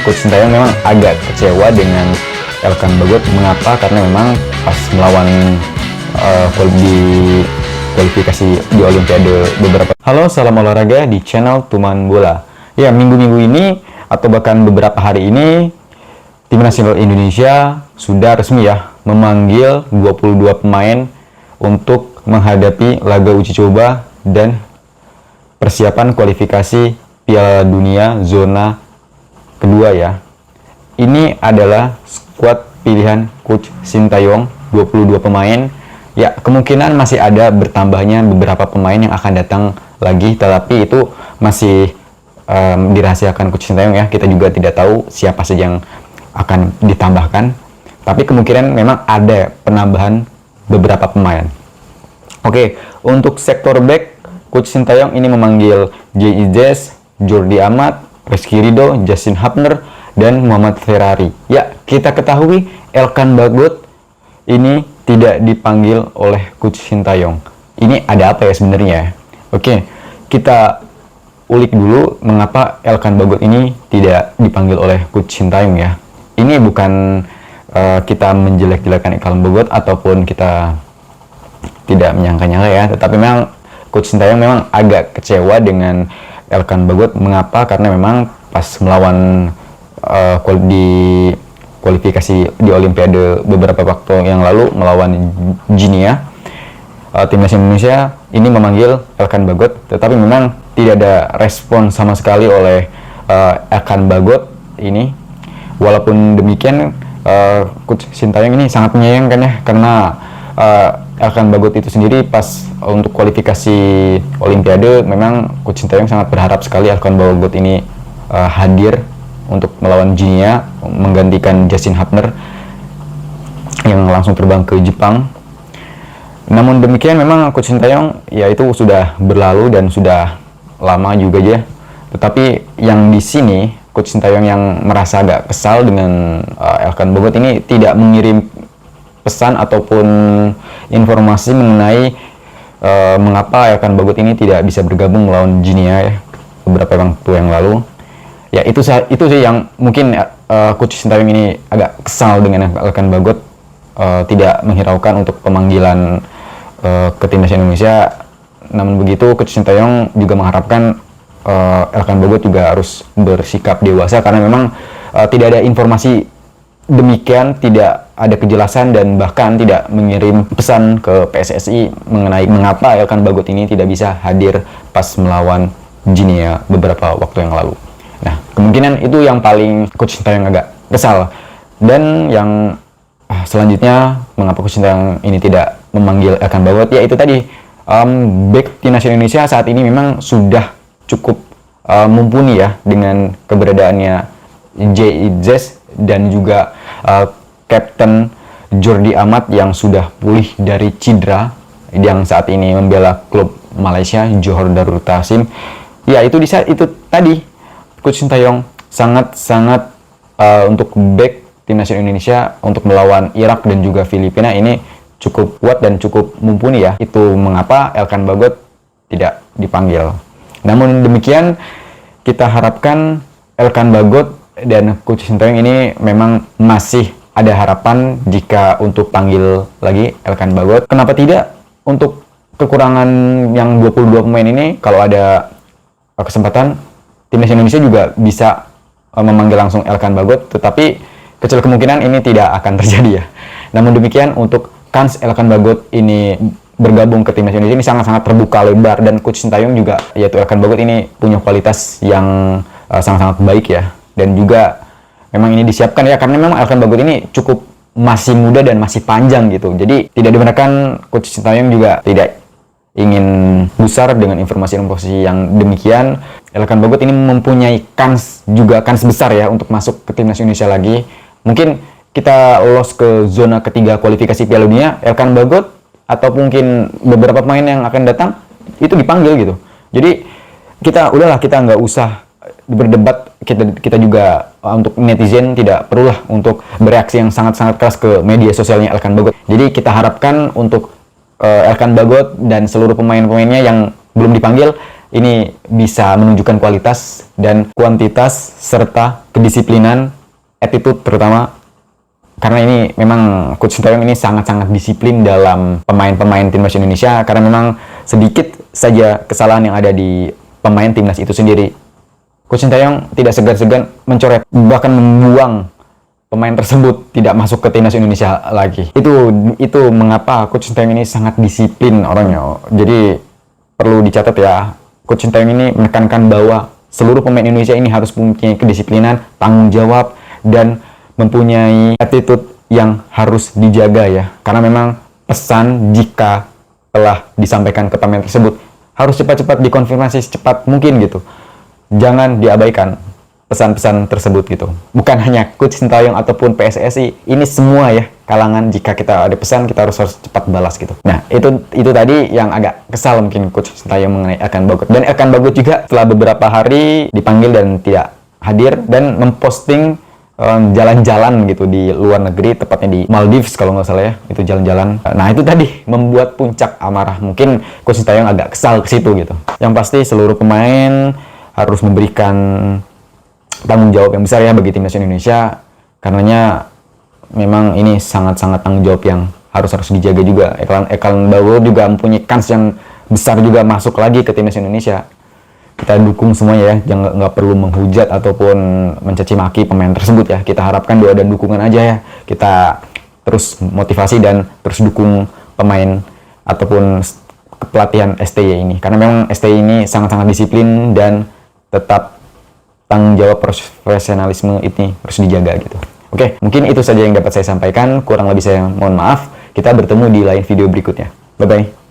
Coach Sintayong memang agak kecewa dengan Elkan Bagot. Mengapa? Karena memang pas melawan di kualifikasi di Olimpiade beberapa. Halo, salam olahraga di channel Tuman Bola. Ya, minggu-minggu ini atau bahkan beberapa hari ini Tim Nasional Indonesia sudah resmi ya memanggil 22 pemain untuk menghadapi laga uji coba dan persiapan kualifikasi Piala Dunia zona kedua ya. Ini adalah skuad pilihan Coach Sintayong, 22 pemain. Ya, kemungkinan masih ada bertambahnya beberapa pemain yang akan datang lagi, tetapi itu masih dirahasiakan Coach Sintayong ya. Kita juga tidak tahu siapa saja yang akan ditambahkan. Tapi kemungkinan memang ada penambahan beberapa pemain. Oke, untuk sektor back, Coach Sintayong ini memanggil J.I.Zes, Jordi Amat, Rizky Ridho, Justin Hapner, dan Muhammad Ferrari. Ya, kita ketahui Elkan Bagot ini tidak dipanggil oleh Coach Sintayong. Ini ada apa ya sebenarnya? Oke, kita ulik dulu mengapa Elkan Bagot ini tidak dipanggil oleh Coach Sintayong ya. Ini bukan kita menjelek-jelekan Elkan Bagot ataupun kita tidak menyangka-nyangka ya, tetapi memang Coach Sintayong memang agak kecewa dengan Elkan Bagot. Mengapa? Karena memang pas melawan di kualifikasi di Olimpiade beberapa waktu yang lalu melawan Ginia, Timnas Indonesia ini memanggil Elkan Bagot, tetapi memang tidak ada respon sama sekali oleh Elkan Bagot ini. Walaupun demikian, Coach Sintayong ini sangat menyayangkan ya, karena Elkan Bagot itu sendiri pas untuk kualifikasi Olimpiade memang Coach Sintayong sangat berharap sekali Elkan Bagot ini hadir untuk melawan Ginia, menggantikan Justin Hapner yang langsung terbang ke Jepang. Namun demikian memang Coach Sintayong ya itu sudah berlalu dan sudah lama juga ya. Tetapi yang di sini Coach Sintayong yang merasa agak kesal dengan Elkan Bagot ini tidak mengirim pesan ataupun informasi mengenai mengapa Elkan Bagot ini tidak bisa bergabung melawan Ginia ya, beberapa waktu yang lalu. Ya, itu sih yang mungkin Coach Sintayong ini agak kesal dengan Elkan Bagot, tidak menghiraukan untuk pemanggilan ke Timnas Indonesia. Namun begitu, Coach Sintayong juga mengharapkan Elkan Bagot juga harus bersikap dewasa, karena memang tidak ada informasi demikian, tidak ada kejelasan dan bahkan tidak mengirim pesan ke PSSI mengenai mengapa Elkan Bagot ini tidak bisa hadir pas melawan Ginia beberapa waktu yang lalu. Nah, kemungkinan itu yang paling Coach Sintayong agak kesal. Dan yang selanjutnya mengapa Coach Sintayong ini tidak memanggil Elkan Bagot, ya itu tadi, back Timnas Indonesia saat ini memang sudah cukup mumpuni ya, dengan keberadaannya J.I.Zes dan juga Kapten Jordi Amat yang sudah pulih dari cedera, yang saat ini membela klub Malaysia Johor Darul Ta'zim. Ya, itu tadi Coach Sintayong sangat untuk back Timnas Indonesia untuk melawan Irak dan juga Filipina ini cukup kuat dan cukup mumpuni ya. Itu mengapa Elkan Bagot tidak dipanggil. Namun demikian, kita harapkan Elkan Bagot dan Coach Sintayong ini memang masih ada harapan jika untuk panggil lagi Elkan Bagot. Kenapa tidak? Untuk kekurangan yang 22 pemain ini, kalau ada kesempatan, Timnas Indonesia juga bisa memanggil langsung Elkan Bagot, tetapi kecil kemungkinan ini tidak akan terjadi ya. Namun demikian, untuk kans Elkan Bagot ini bergabung ke Timnas Indonesia ini sangat-sangat terbuka lebar, dan Coach Sintayong juga, yaitu Elkan Bagot ini punya kualitas yang sangat-sangat baik ya, dan juga memang ini disiapkan ya, karena memang Elkan Bagot ini cukup masih muda dan masih panjang gitu. Jadi tidak dibenarkan Coach Sintayong juga tidak ingin besar dengan informasi-informasi yang demikian. Elkan Bagot ini mempunyai kans besar ya untuk masuk ke Timnas Indonesia lagi. Mungkin kita lolos ke zona ketiga kualifikasi Piala Dunia, Elkan Bagot atau mungkin beberapa pemain yang akan datang itu dipanggil gitu. Jadi kita nggak usah berdebat, kita juga untuk netizen tidak perlulah untuk bereaksi yang sangat-sangat keras ke media sosialnya Elkan Bagot. Jadi kita harapkan untuk Elkan Bagot dan seluruh pemain-pemainnya yang belum dipanggil ini bisa menunjukkan kualitas dan kuantitas serta kedisiplinan, attitude terutama. Karena ini memang Coach Sintayong ini sangat-sangat disiplin dalam pemain-pemain timnas Indonesia, karena memang sedikit saja kesalahan yang ada di pemain timnas itu sendiri, Coach Sintayong tidak segan-segan mencoret, bahkan membuang pemain tersebut tidak masuk ke timnas Indonesia lagi. Itu mengapa Coach Sintayong ini sangat disiplin orangnya. Jadi perlu dicatat ya, Coach Sintayong ini menekankan bahwa seluruh pemain Indonesia ini harus mempunyai kedisiplinan, tanggung jawab, dan mempunyai attitude yang harus dijaga ya. Karena memang pesan jika telah disampaikan ke pemain tersebut harus cepat-cepat dikonfirmasi secepat mungkin gitu. Jangan diabaikan pesan-pesan tersebut gitu. Bukan hanya Coach Sintayong ataupun PSSI, ini semua ya kalangan, jika kita ada pesan kita harus cepat balas gitu. Nah, itu tadi yang agak kesal mungkin Coach Sintayong mengenai Elkan Bagot. Dan Elkan Bagot juga setelah beberapa hari dipanggil dan tidak hadir dan memposting jalan-jalan gitu di luar negeri, tepatnya di Maldives kalau nggak salah ya, itu jalan-jalan. Nah, itu tadi membuat puncak amarah mungkin Coach Sintayong agak kesal ke situ gitu. Yang pasti seluruh pemain harus memberikan tanggung jawab yang besar ya bagi timnas Indonesia, karenanya memang ini sangat-sangat tanggung jawab yang harus dijaga juga. Elkan Bagot juga mempunyai kans yang besar juga masuk lagi ke timnas Indonesia. Kita dukung semuanya ya, jangan, nggak perlu menghujat ataupun mencaci maki pemain tersebut ya. Kita harapkan doa dan dukungan aja ya. Kita terus motivasi dan terus dukung pemain ataupun pelatihan STY ini, karena memang STY ini sangat-sangat disiplin dan tetap tanggung jawab profesionalisme ini harus dijaga gitu. Oke, mungkin itu saja yang dapat saya sampaikan. Kurang lebih saya mohon maaf. Kita bertemu di lain video berikutnya. Bye-bye.